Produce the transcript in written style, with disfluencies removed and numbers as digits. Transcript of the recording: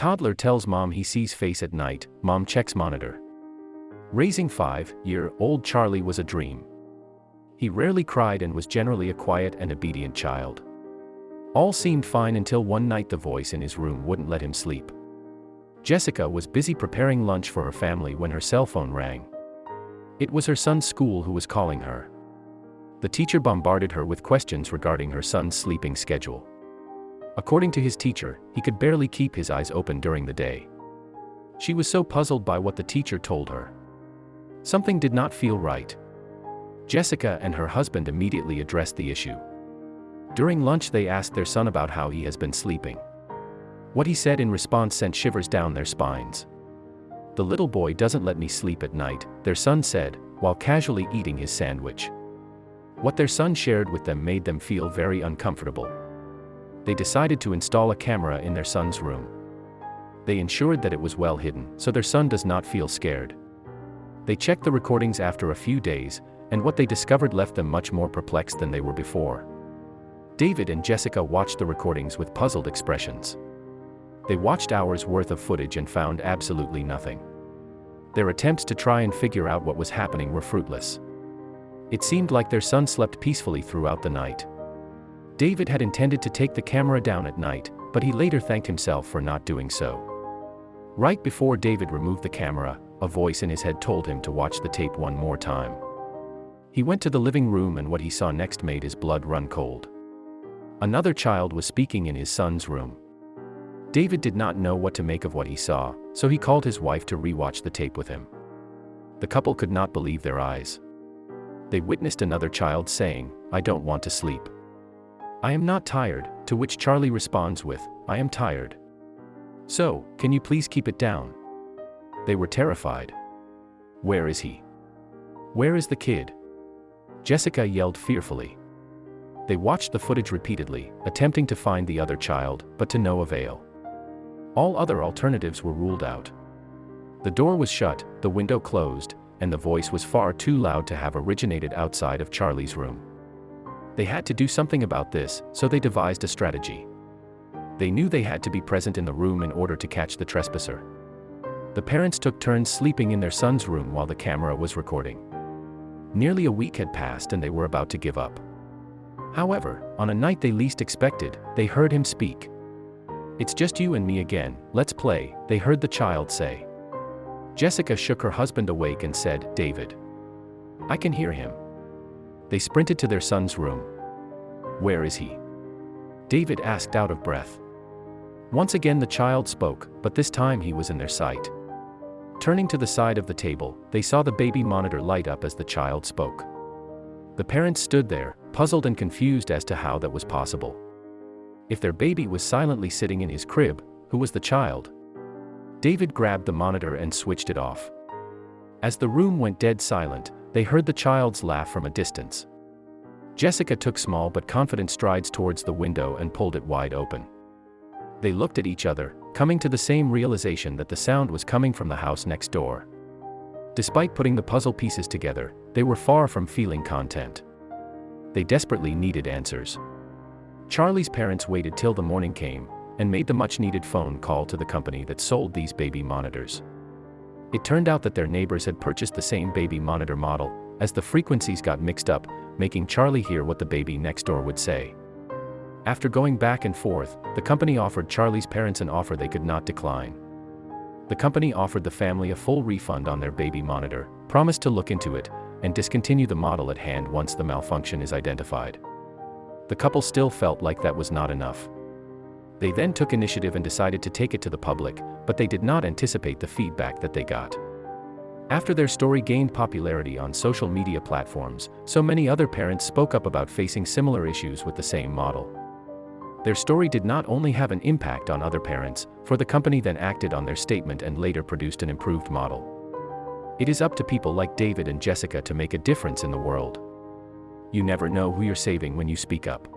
Toddler tells mom he sees face at night. Mom checks monitor. Raising 5-year-old Charlie was a dream. He rarely cried and was generally a quiet and obedient child. All seemed fine until one night the voice in his room wouldn't let him sleep. Jessica was busy preparing lunch for her family when her cell phone rang. It was her son's school who was calling her. The teacher bombarded her with questions regarding her son's sleeping schedule. According to his teacher, he could barely keep his eyes open during the day. She was so puzzled by what the teacher told her. Something did not feel right. Jessica and her husband immediately addressed the issue. During lunch they asked their son about how he has been sleeping. What he said in response sent shivers down their spines. "The little boy doesn't let me sleep at night," their son said, while casually eating his sandwich. What their son shared with them made them feel very uncomfortable. They decided to install a camera in their son's room. They ensured that it was well hidden, so their son does not feel scared. They checked the recordings after a few days, and what they discovered left them much more perplexed than they were before. David and Jessica watched the recordings with puzzled expressions. They watched hours worth of footage and found absolutely nothing. Their attempts to try and figure out what was happening were fruitless. It seemed like their son slept peacefully throughout the night. David had intended to take the camera down at night, but he later thanked himself for not doing so. Right before David removed the camera, a voice in his head told him to watch the tape one more time. He went to the living room and what he saw next made his blood run cold. Another child was speaking in his son's room. David did not know what to make of what he saw, so he called his wife to rewatch the tape with him. The couple could not believe their eyes. They witnessed another child saying, "I don't want to sleep. I am not tired," to which Charlie responds with, "I am tired. So, can you please keep it down?" They were terrified. "Where is he? Where is the kid?" Jessica yelled fearfully. They watched the footage repeatedly, attempting to find the other child, but to no avail. All other alternatives were ruled out. The door was shut, the window closed, and the voice was far too loud to have originated outside of Charlie's room. They had to do something about this, so they devised a strategy. They knew they had to be present in the room in order to catch the trespasser. The parents took turns sleeping in their son's room while the camera was recording. Nearly a week had passed and they were about to give up. However, on a night they least expected, they heard him speak. "It's just you and me again, let's play," they heard the child say. Jessica shook her husband awake and said, "David. I can hear him." They sprinted to their son's room. "Where is he?" David asked out of breath. Once again the child spoke, but this time he was in their sight. Turning to the side of the table, they saw the baby monitor light up as the child spoke. The parents stood there, puzzled and confused as to how that was possible. If their baby was silently sitting in his crib, who was the child? David grabbed the monitor and switched it off. As the room went dead silent, they heard the child's laugh from a distance. Jessica took small but confident strides towards the window and pulled it wide open. They looked at each other, coming to the same realization that the sound was coming from the house next door. Despite putting the puzzle pieces together, they were far from feeling content. They desperately needed answers. Charlie's parents waited till the morning came, and made the much-needed phone call to the company that sold these baby monitors. It turned out that their neighbors had purchased the same baby monitor model, as the frequencies got mixed up, making Charlie hear what the baby next door would say. After going back and forth, the company offered Charlie's parents an offer they could not decline. The company offered the family a full refund on their baby monitor, promised to look into it, and discontinue the model at hand once the malfunction is identified. The couple still felt like that was not enough. They then took initiative and decided to take it to the public, but they did not anticipate the feedback that they got. After their story gained popularity on social media platforms, so many other parents spoke up about facing similar issues with the same model. Their story did not only have an impact on other parents, for the company then acted on their statement and later produced an improved model. It is up to people like David and Jessica to make a difference in the world. You never know who you're saving when you speak up.